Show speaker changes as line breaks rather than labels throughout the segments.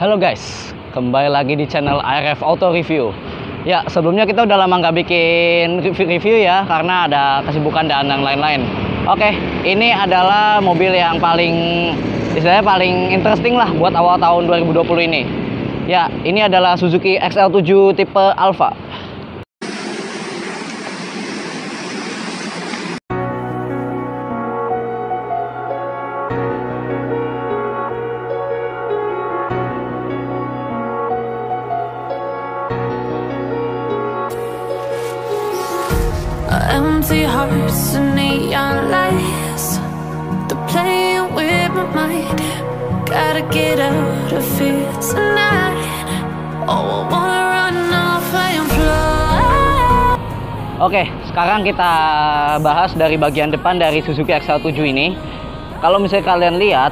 Halo guys, kembali lagi di channel ARF Auto Review. Ya, sebelumnya kita udah lama nggak bikin review ya, karena ada kesibukan dan lain-lain. Oke, ini adalah mobil yang istilahnya paling interesting lah buat awal tahun 2020 ini. Ya, ini adalah Suzuki XL7 tipe Alfa.
Empty hearts and neon lights, they're playing with my mind. Gotta get out of here tonight. Oh, I wanna run off and fly.
Oke, sekarang kita bahas dari bagian depan dari Suzuki XL7 ini. Kalau misalnya kalian lihat,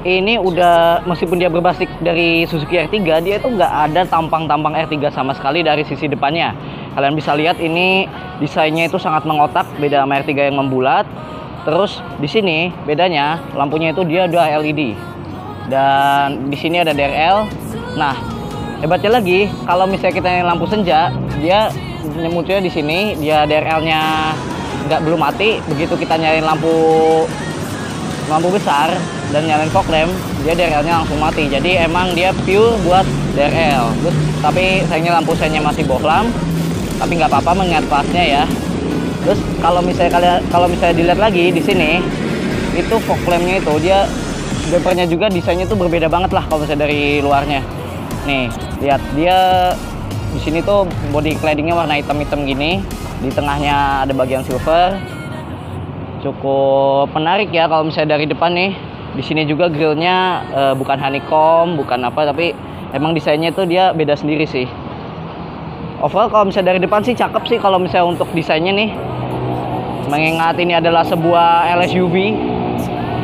ini udah, meskipun dia berbasis dari Suzuki R3, dia itu nggak ada tampang-tampang R3 sama sekali dari sisi depannya. Kalian bisa lihat ini desainnya itu sangat mengotak, beda sama R3 yang membulat. Terus di sini bedanya lampunya itu dia udah LED. Dan di sini ada DRL. Nah, hebatnya lagi kalau misalnya kita nyalain lampu senja, dia munculnya di sini, dia DRL-nya belum mati. Begitu kita nyalain lampu besar dan nyalain fog lamp, dia DRL-nya langsung mati. Jadi emang dia pure buat DRL. Terus tapi sayangnya lampu senya masih bohlam. Tapi nggak apa-apa mengingat kelasnya ya. Terus kalau misalnya dilihat lagi di sini, itu fog lamp-nya itu dia bumpernya juga desainnya tuh berbeda banget lah kalau misalnya dari luarnya. Nih, lihat dia di sini tuh body cladding-nya warna hitam-hitam gini. Di tengahnya ada bagian silver. Cukup menarik ya kalau misalnya dari depan nih. Di sini juga grillnya bukan honeycomb, bukan apa, tapi emang desainnya tuh dia beda sendiri sih. Overall kalau misalnya dari depan sih cakep sih kalau misalnya untuk desainnya nih. Mengingat ini adalah sebuah LSUV.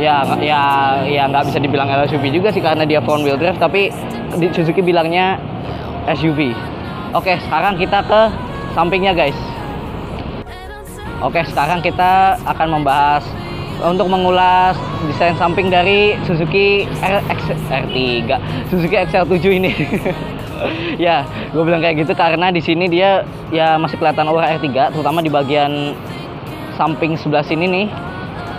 Ya nggak bisa dibilang LSUV juga sih karena dia front wheel drive, tapi Suzuki bilangnya SUV. Oke, sekarang kita ke sampingnya guys. Oke, sekarang kita akan membahas untuk mengulas desain samping dari Suzuki Suzuki XL7 ini. Ya, gue bilang kayak gitu karena di sini dia ya masih kelihatan aura R3, terutama di bagian samping sebelah sini nih.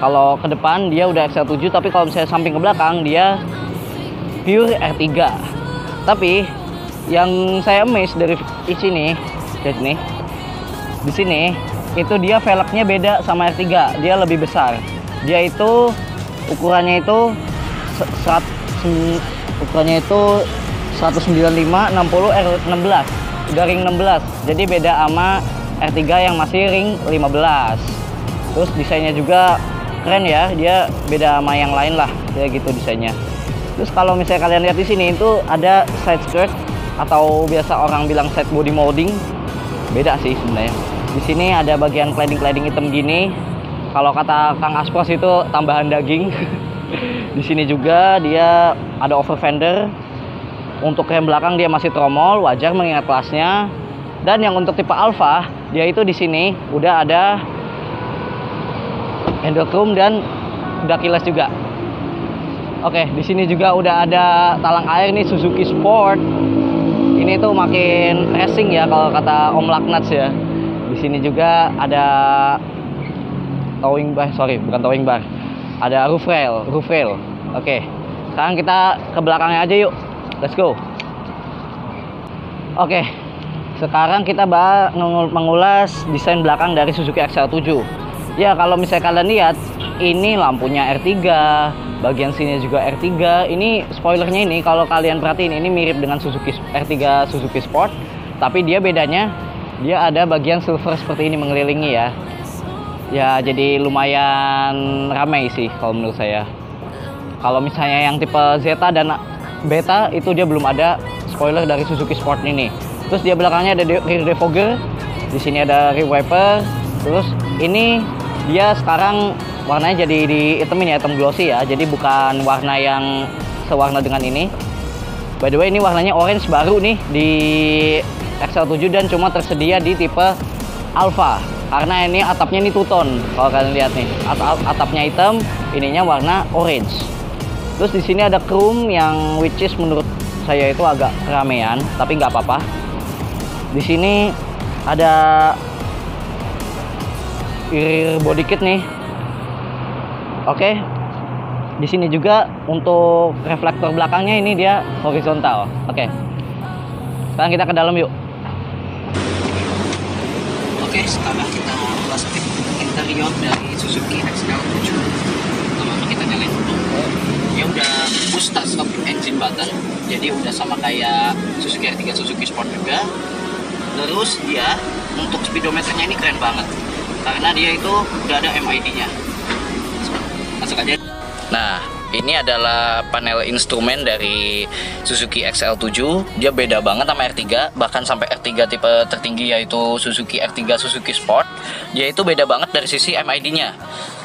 Kalau ke depan dia udah XL7, tapi kalau misalnya samping ke belakang dia pure R3. Tapi yang saya amazed dari sini, di sini itu dia velgnya beda sama R3, dia lebih besar. Dia itu ukurannya itu 195 60 R16 garing 16, jadi beda sama R3 yang masih ring 15. Terus desainnya juga keren ya, dia beda sama yang lain lah, dia gitu desainnya. Terus kalau misalnya kalian lihat di sini itu ada side skirt atau biasa orang bilang side body molding, beda sih sebenarnya. Di sini ada bagian cladding hitam gini. Kalau kata Kang Aspros itu tambahan daging. Di sini juga dia ada over fender. Untuk rem belakang dia masih tromol, wajar mengingat kelasnya. Dan yang untuk tipe Alfa, dia itu di sini udah ada handle chrome dan udah keyless juga. Oke, di sini juga udah ada talang air nih Suzuki Sport. Ini tuh makin racing ya kalau kata Om Laknats ya. Di sini juga ada towing bar, bukan towing bar. Ada roof rail. Oke. Sekarang kita ke belakangnya aja yuk. Let's go. Oke, sekarang kita mengulas desain belakang dari Suzuki XL7. Ya, kalau misalnya kalian lihat, ini lampunya R3, bagian sini juga R3. Ini spoilernya ini, kalau kalian perhatiin, ini mirip dengan Suzuki R3 Suzuki Sport. Tapi dia bedanya, dia ada bagian silver seperti ini mengelilingi ya. Ya, jadi lumayan ramai sih kalau menurut saya. Kalau misalnya yang tipe Zeta dan Beta itu dia belum ada spoiler dari Suzuki Sport ini. Terus dia belakangnya ada rear defogger, di sini ada rear wiper. Terus ini dia sekarang warnanya jadi dihitamin ya, hitam glossy ya. Jadi bukan warna yang sewarna dengan ini. By the way ini warnanya orange baru nih di XL7 dan cuma tersedia di tipe Alfa. Karena ini atapnya ini two-tone. Kalau kalian lihat nih, atapnya hitam, ininya warna orange. Terus di sini ada chrome yang which is menurut saya itu agak keramaian, tapi nggak apa-apa. Di sini ada rear body kit nih. Oke. Di sini juga untuk reflektor belakangnya ini dia horizontal. Oke. Sekarang kita ke dalam yuk. Oke, sekarang kita ulas interior dari Suzuki XL7. Pertama kita nyalain dulu. Dia udah push start stop engine button. Jadi udah sama kayak Suzuki R3 Suzuki Sport juga. Terus dia untuk speedometernya ini keren banget. Karena dia itu udah ada MID-nya. Masuk aja. Nah, ini adalah panel instrumen dari Suzuki XL7. Dia beda banget sama R3, bahkan sampai R3 tipe tertinggi yaitu Suzuki R3 Suzuki Sport. Dia itu beda banget dari sisi MID-nya.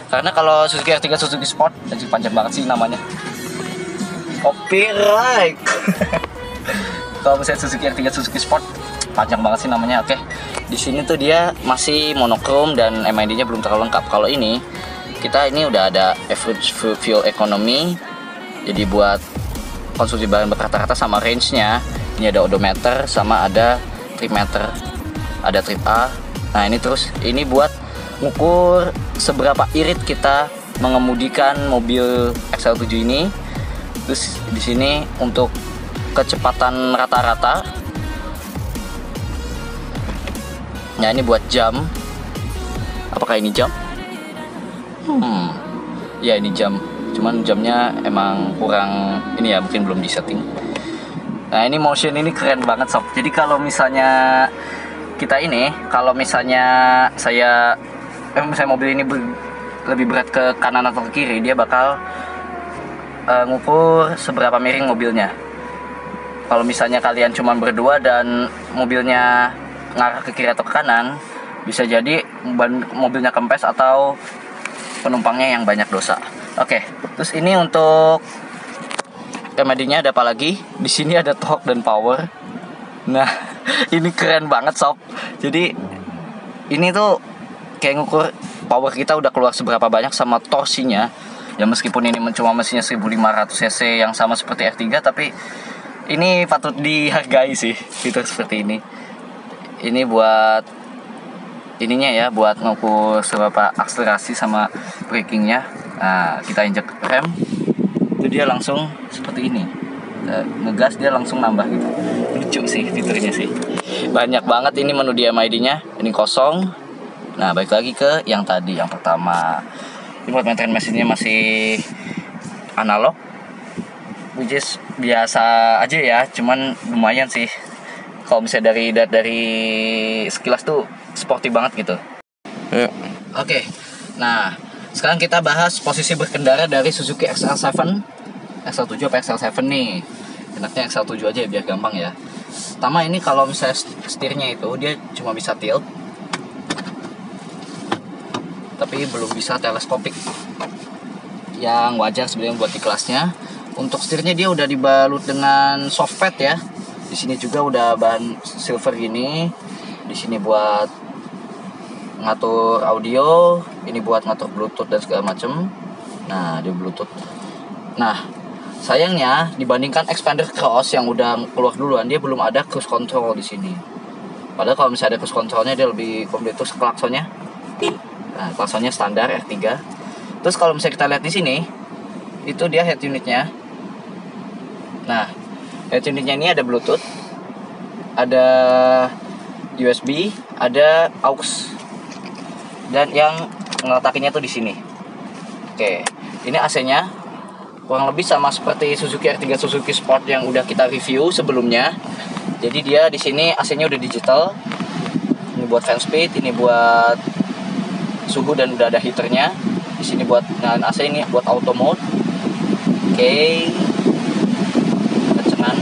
Karena kalau Suzuki R3 Suzuki Sport, panjang banget sih namanya. Copyright. Kalau misalnya Suzuki R3 Suzuki Sport, panjang banget sih namanya. Oke. Di sini tuh dia masih monokrom dan MID-nya belum terlalu lengkap. Kalau ini kita ini udah ada average fuel economy, jadi buat konsumsi bahan bakar rata-rata sama range-nya. Ini ada odometer sama ada trimeter, ada trip A. Nah ini terus ini buat ngukur seberapa irit kita mengemudikan mobil XL7 ini. Terus di sini untuk kecepatan rata-rata. Nah ini buat jam. Apakah ini jam? Ya ini jam, cuman jamnya emang kurang ini ya, mungkin belum disetting. Nah ini motion ini keren banget sob. Jadi kalau misalnya kita ini, kalau misalnya misalnya mobil ini lebih berat ke kanan atau ke kiri, dia bakal ngukur seberapa miring mobilnya. Kalau misalnya kalian cuma berdua dan mobilnya ngarah ke kiri atau ke kanan, bisa jadi mobilnya kempes atau penumpangnya yang banyak dosa. Oke, terus ini untuk MID-nya ada apa lagi? Di sini ada torque dan power. Nah, ini keren banget sob. Jadi ini tuh kayak ngukur power kita udah keluar seberapa banyak sama torsinya. Ya meskipun ini cuma mesinnya 1500 cc yang sama seperti R3, tapi ini patut dihargai sih fitur seperti ini. Ini buat ininya ya, buat ngukur seberapa akselerasi sama brakingnya. Nah kita injek rem, itu dia langsung seperti ini. Ngegas dia langsung nambah gitu. Lucu sih fiturnya sih. Banyak banget ini menu di MID-nya. Ini kosong. Nah balik lagi ke yang tadi, yang pertama. Ini buat maintain mesinnya masih analog, which is biasa aja ya, cuman lumayan sih. Kalau misalnya dari sekilas tuh sporty banget gitu. Oke. Nah, sekarang kita bahas posisi berkendara dari Suzuki XL7 apa XL7 nih. Enaknya XL7 aja ya, biar gampang ya. Pertama ini kalau misalnya setirnya itu dia cuma bisa tilt, tapi belum bisa teleskopik. Yang wajar sebenarnya buat di kelasnya. Untuk setirnya dia udah dibalut dengan soft pad ya. Di sini juga udah bahan silver gini. Di sini buat ngatur audio, ini buat ngatur Bluetooth dan segala macem. Nah, di Bluetooth. Nah, sayangnya dibandingkan Xpander Cross yang udah keluar duluan, dia belum ada cruise control di sini. Padahal kalau misalnya ada cruise controlnya dia lebih komplit. Terus klaksonnya. Nah, klaksonnya standar R3. Terus kalau misalnya kita lihat di sini, itu dia head unitnya. Nah, head unitnya ini ada Bluetooth, ada USB, ada aux, dan yang ngeletakinnya tuh di sini. Oke, ini AC-nya kurang lebih sama seperti Suzuki R3 Suzuki Sport yang udah kita review sebelumnya. Jadi dia di sini AC-nya udah digital. Ini buat fan speed, ini buat suhu dan udah ada heaternya. Di sini buat nyalain AC, ini buat auto mode. Oke. Kencengan.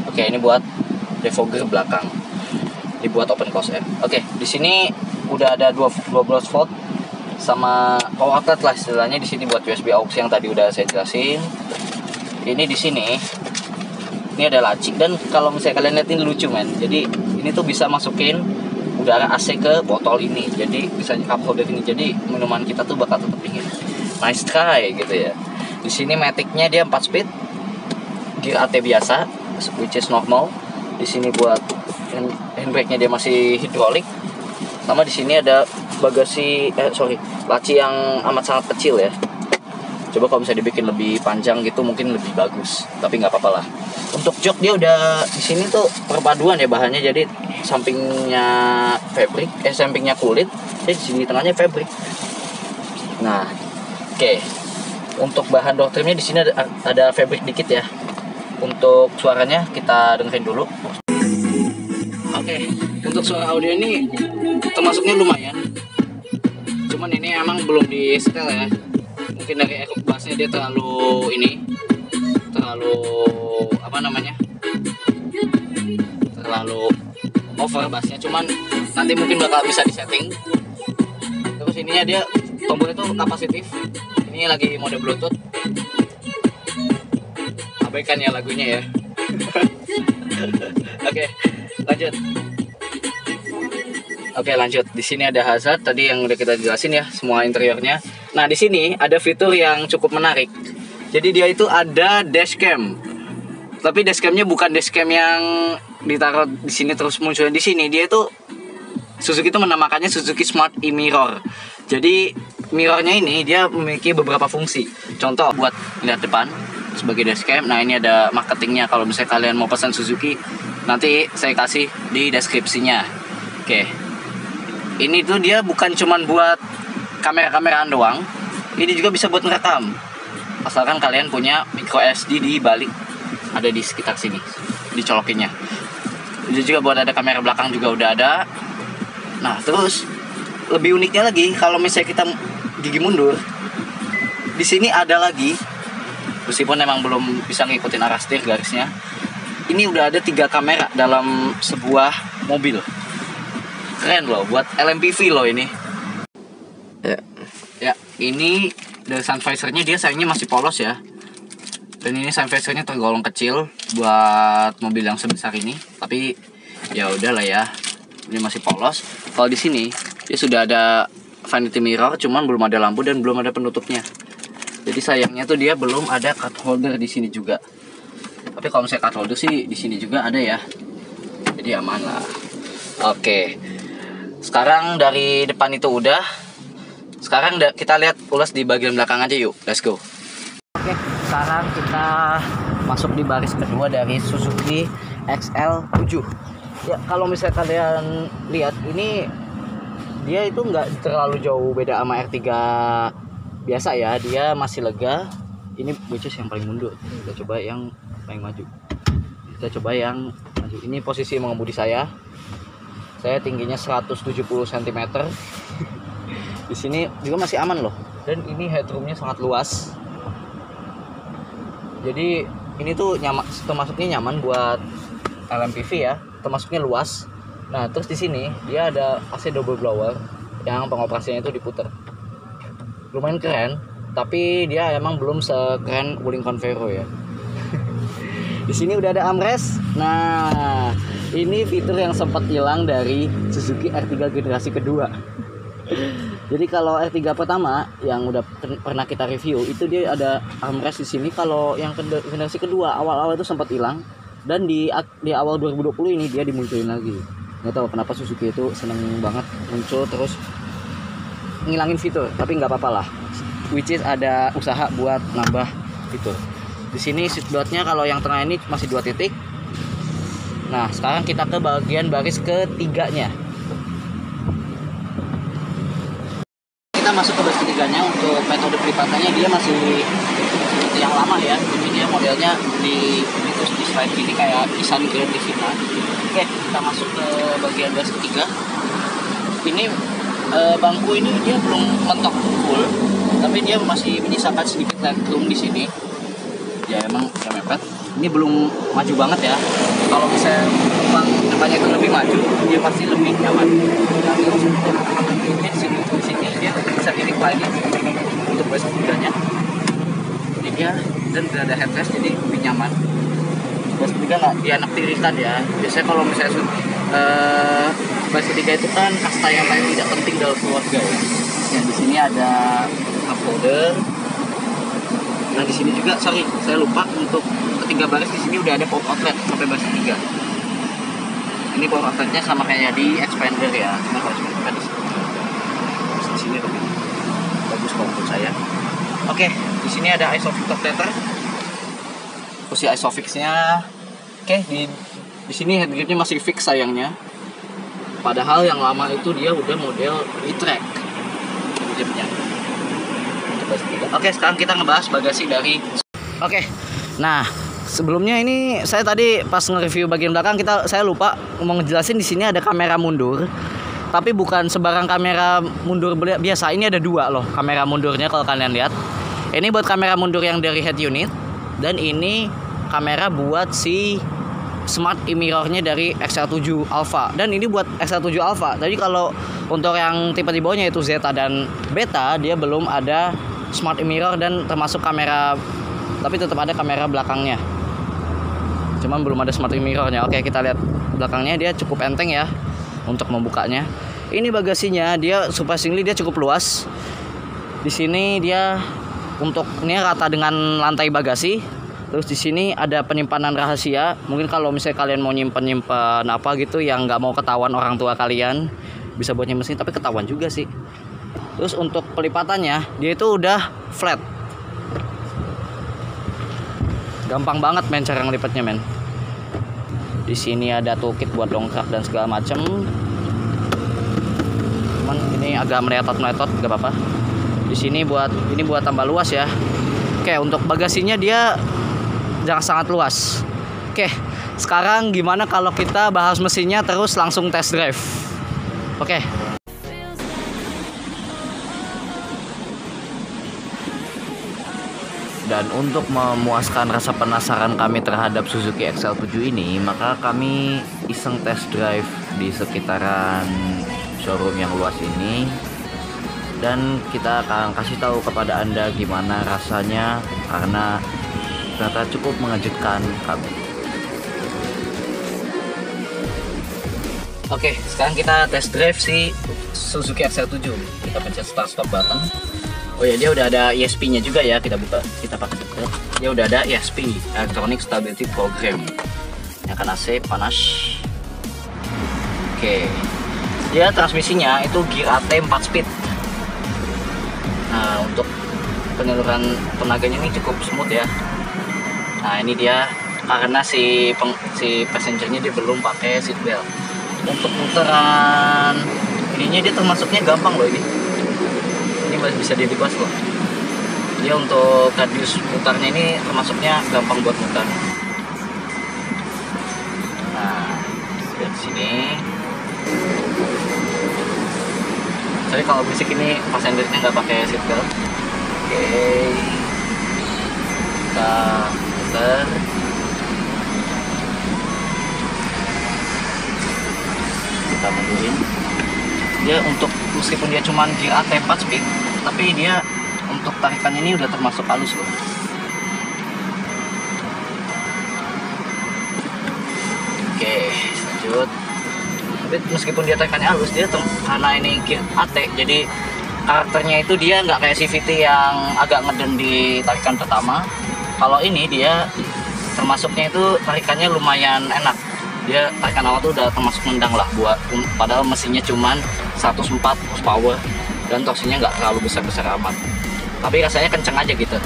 Oke, ini buat defogger belakang. Ini buat open close air. Oke, di sini udah ada 12 volt sama power outlet lah istilahnya. Di sini buat USB aux yang tadi udah saya jelasin. Ini di sini ini ada laci, dan kalau misalnya kalian lihat ini lucu men. Jadi ini tuh bisa masukin udara AC ke botol ini. Jadi bisa cup holder ini. Jadi minuman kita tuh bakal tetap dingin. Nice try gitu ya. Di sini matic-nya dia 4 speed. gear AT biasa, which is normal. Di sini buat handbrake-nya dia masih hidrolik. Sama di sini ada laci yang amat sangat kecil ya. Coba kalau bisa dibikin lebih panjang gitu mungkin lebih bagus, tapi nggak apa-apa lah. Untuk jok dia udah di sini tuh perpaduan ya bahannya, jadi sampingnya sampingnya kulit, jadi di sini tengahnya fabric. Nah, oke. Untuk bahan door trimnya di sini ada fabric dikit ya. Untuk suaranya kita dengerin dulu. Oke, untuk suara audio ini termasuknya lumayan. Cuman ini emang belum di setel ya. Mungkin dari echo bassnya dia terlalu over bassnya, cuman nanti mungkin bakal bisa disetting. Terus ininya dia tombolnya tuh kapasitif, ini lagi mode bluetooth. Abaikan ya lagunya ya. Oke, lanjut. Di sini ada hazard tadi yang udah kita jelasin ya, semua interiornya. Nah, di sini ada fitur yang cukup menarik. Jadi dia itu ada dashcam. Tapi dashcamnya bukan dashcam yang ditaruh di sini terus munculnya di sini. Dia itu Suzuki itu menamakannya Suzuki Smart E-Mirror. Jadi mirrornya ini dia memiliki beberapa fungsi. Contoh buat lihat depan sebagai dashcam. Nah, ini ada marketingnya. Kalau misalnya kalian mau pesan Suzuki, nanti saya kasih di deskripsinya. Oke. Ini tuh dia bukan cuman buat kamera-kameraan doang, ini juga bisa buat ngerekam. Asalkan kalian punya micro SD di balik, ada di sekitar sini, dicolokinnya. Ini juga buat ada kamera belakang juga udah ada. Nah, terus lebih uniknya lagi, kalau misalnya kita gigi mundur, di sini ada lagi, meskipun emang belum bisa ngikutin arah setir garisnya. Ini udah ada 3 kamera dalam sebuah mobil. Keren loh, buat LMPV loh ini. Ya, ini dari sun visor-nya dia sayangnya masih polos ya. Dan ini sun visor-nya tergolong kecil buat mobil yang sebesar ini. Tapi ya udahlah ya, ini masih polos. Kalau di sini dia sudah ada vanity mirror, cuman belum ada lampu dan belum ada penutupnya. Jadi sayangnya tuh dia belum ada cup holder di sini juga. Tapi kalau misalnya cup holder sih di sini juga ada ya. Jadi aman lah. Oke. Sekarang dari depan itu udah. Sekarang kita lihat ulas di bagian belakang aja yuk. Let's go. Oke, sekarang kita masuk di baris kedua dari Suzuki XL7. Ya, kalau misalnya kalian lihat ini dia itu nggak terlalu jauh beda sama R3 biasa ya. Dia masih lega. Ini which is yang paling mundur. Kita coba yang paling maju. Kita coba yang maju. Ini posisi mengemudi saya. Saya tingginya 170 cm. Di sini juga masih aman loh. Dan ini headroomnya sangat luas. Jadi ini tuh termasuknya nyaman buat LMPV ya. Termasuknya luas. Nah, terus di sini dia ada AC double blower yang pengoperasiannya itu diputer. Lumayan keren, tapi dia emang belum sekeren Wuling Convero ya. Di sini udah ada armrest. Nah, ini fitur yang sempat hilang dari Suzuki R3 generasi kedua. Jadi kalau R3 pertama yang udah pernah kita review itu dia ada armrest di sini. Kalau yang generasi kedua awal-awal itu sempat hilang dan di awal 2020 ini dia dimunculin lagi. Nggak tahu kenapa Suzuki itu seneng banget muncul terus ngilangin fitur, tapi nggak apa-apa lah. Which is ada usaha buat nambah fitur. Di sini seatbeltnya kalau yang tengah ini masih 2 titik. Nah, sekarang kita ke bagian baris ketiganya. Kita masuk ke baris ketiganya. Untuk metode pelipatannya dia masih seperti yang lama ya. Jadi dia modelnya terus di slide gini kayak Nissan Grand Livina. Oke, kita masuk ke bagian baris ketiga. Ini bangku ini dia belum mentok full, tapi dia masih menyisakan sedikit legroom di sini. Ya emang udah mepet. Ini belum maju banget ya. Kalau misalnya bang depannya itu lebih maju, dia pasti lebih nyaman. Nah, terus di sini dia bisa titik lagi untuk baris ketiganya. Jadi dia dan tidak ada headrest, jadi lebih nyaman. Baris ketiga nggak dianak-tirikan ya. Biasanya kalau misalnya baris ketiga itu kan kasta yang lain tidak penting dalam keluarga ya. Yang di sini ada cup holder. Nah, di sini juga saya lupa untuk untuk 3 baris di sini udah ada power outlet sampai baris 3. Ini power outletnya sama kayak di Expander ya, cuma kalau Expander di sini lebih bagus kalau menurut saya. Oke, di sini ada Isofix top tether. Posisi Isofixnya, oke, di sini head gripnya masih fix sayangnya. Padahal yang lama itu dia udah model retract gripnya. Oke, sekarang kita ngebahas bagasi dari. Oke, nah sebelumnya ini saya tadi pas nge-review bagian belakang saya lupa mau ngejelasin di sini ada kamera mundur. Tapi bukan sebarang kamera mundur biasa. Ini ada 2 loh kamera mundurnya kalau kalian lihat. Ini buat kamera mundur yang dari head unit, dan ini kamera buat si smart e-mirrornya dari XR7 Alpha, dan ini buat XR7 Alpha. Jadi kalau untuk yang tipe di bawahnya itu Zeta dan Beta, dia belum ada smart e-mirror dan termasuk kamera, tapi tetap ada kamera belakangnya. Cuman belum ada smart e-mirrornya. Oke, kita lihat belakangnya, dia cukup enteng ya untuk membukanya. Ini bagasinya, dia surprisingly dia cukup luas. Di sini dia untuk ini rata dengan lantai bagasi. Terus di sini ada penyimpanan rahasia. Mungkin kalau misalnya kalian mau nyimpen apa gitu yang nggak mau ketahuan orang tua kalian, bisa buat nyimpen sini, tapi ketahuan juga sih. Terus untuk pelipatannya, dia itu udah flat. Gampang banget men cara ngelipatnya men. Di sini ada toolkit buat dongkrak dan segala macem. Cuman ini agak meletot, gak apa-apa. Di sini buat tambah luas ya. Oke, untuk bagasinya dia sangat luas. Oke, sekarang gimana kalau kita bahas mesinnya terus langsung test drive? Oke. Dan untuk memuaskan rasa penasaran kami terhadap Suzuki XL7 ini, maka kami iseng test drive di sekitaran showroom yang luas ini. Dan kita akan kasih tahu kepada Anda gimana rasanya, karena ternyata cukup mengejutkan kami. Oke, sekarang kita test drive si Suzuki XL7. Kita pencet start button. Oh ya, dia udah ada ESP-nya juga ya, kita pakai. Dia udah ada ESP, Electronic Stability Program. Nyalakan AC, panas. Oke. Dia transmisinya itu gear AT 4 speed. Nah, untuk penyaluran tenaganya ini cukup smooth ya. Nah, ini dia karena si passengernya dia belum pakai seat belt. Untuk putaran ininya dia termasuknya gampang loh ini. Ini masih bisa dilibas loh. Dia untuk radius putarnya ini termasuknya gampang buat mutar. Nah, lihat sini. Jadi kalau berisik ini passengernya nggak pakai seat belt. Oke, kita putar. Kita mundurin. Dia untuk meskipun dia cuma gear AT 4 speed, tapi dia untuk tarikan ini udah termasuk halus loh. Oke, lanjut. Tapi meskipun dia tarikannya halus, dia karena ini gear AT, jadi karakternya itu dia nggak kayak CVT yang agak ngeden di tarikan pertama. Kalau ini dia termasuknya itu tarikannya lumayan enak. Dia tarikan awal tuh udah termasuk nendang lah padahal mesinnya cuman 104 horsepower dan torsinya nggak terlalu besar-besar amat, tapi rasanya kenceng aja gitu.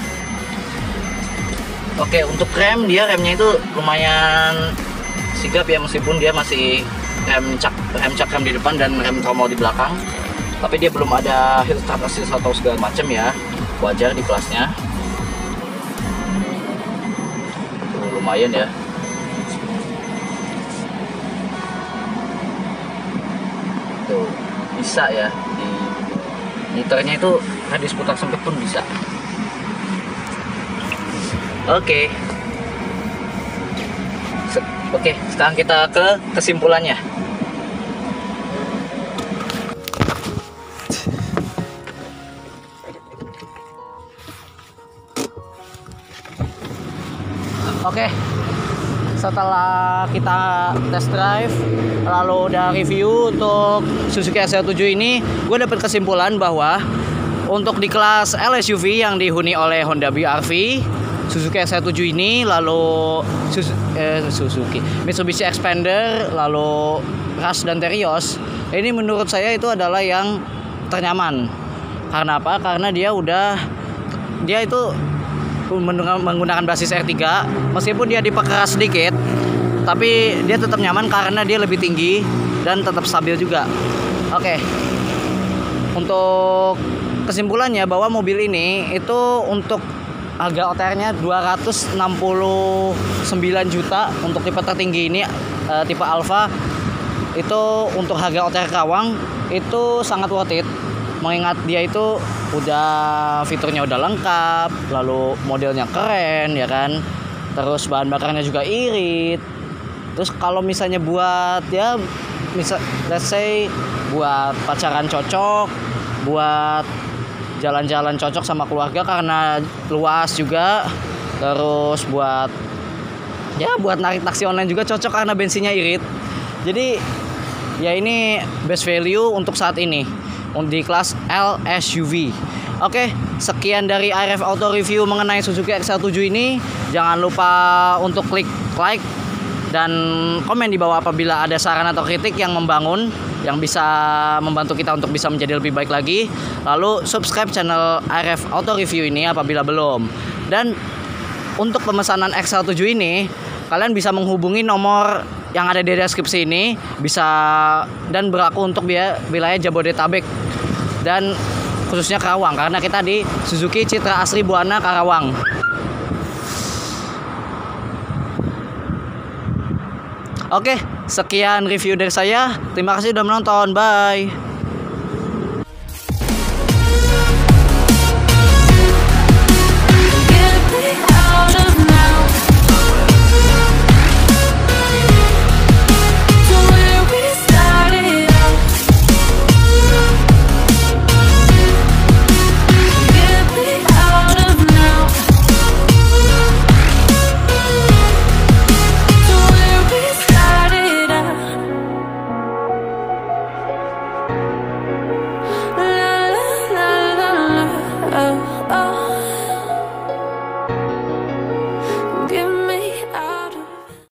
Oke, untuk remnya itu lumayan sigap ya, meskipun dia masih rem cakram di depan dan rem tromol di belakang, tapi dia belum ada hill start assist atau segala macam ya, wajar di kelasnya. Lumayan ya. Tuh, bisa ya, di meternya itu radius putar sempit pun bisa. Oke, sekarang kita ke kesimpulannya. Oke, setelah kita test drive lalu udah review untuk Suzuki XL7 ini, gue dapat kesimpulan bahwa untuk di kelas LSUV yang dihuni oleh Honda BR-V, Suzuki XL7 ini, lalu Mitsubishi Xpander, lalu Rush dan Terios. Ini menurut saya itu adalah yang ternyaman. Karena apa? Karena dia itu menggunakan basis R3, meskipun dia diperkeras sedikit, tapi dia tetap nyaman karena dia lebih tinggi dan tetap stabil juga. Oke. Untuk kesimpulannya bahwa mobil ini itu untuk harga OTR-nya 269 juta untuk tipe tertinggi ini, tipe Alfa. Itu untuk harga OTR Karawang itu sangat worth it, mengingat dia itu udah fiturnya udah lengkap, lalu modelnya keren ya kan, terus bahan bakarnya juga irit. Terus kalau misalnya buat ya let's say buat pacaran cocok, buat jalan-jalan cocok sama keluarga karena luas juga. Terus buat narik taksi online juga cocok karena bensinnya irit. Jadi ya ini best value untuk saat ini di kelas L SUV. Oke, sekian dari ARF Auto Review mengenai Suzuki XL7 ini. Jangan lupa untuk klik like dan komen di bawah apabila ada saran atau kritik yang membangun, yang bisa membantu kita untuk bisa menjadi lebih baik lagi. Lalu subscribe channel ARF Auto Review ini apabila belum. Dan untuk pemesanan XL7 ini, kalian bisa menghubungi nomor yang ada di deskripsi ini, dan berlaku untuk wilayah Jabodetabek dan khususnya Karawang, karena kita di Suzuki Citra Asri Buana Karawang. Oke, sekian review dari saya. Terima kasih sudah menonton. Bye.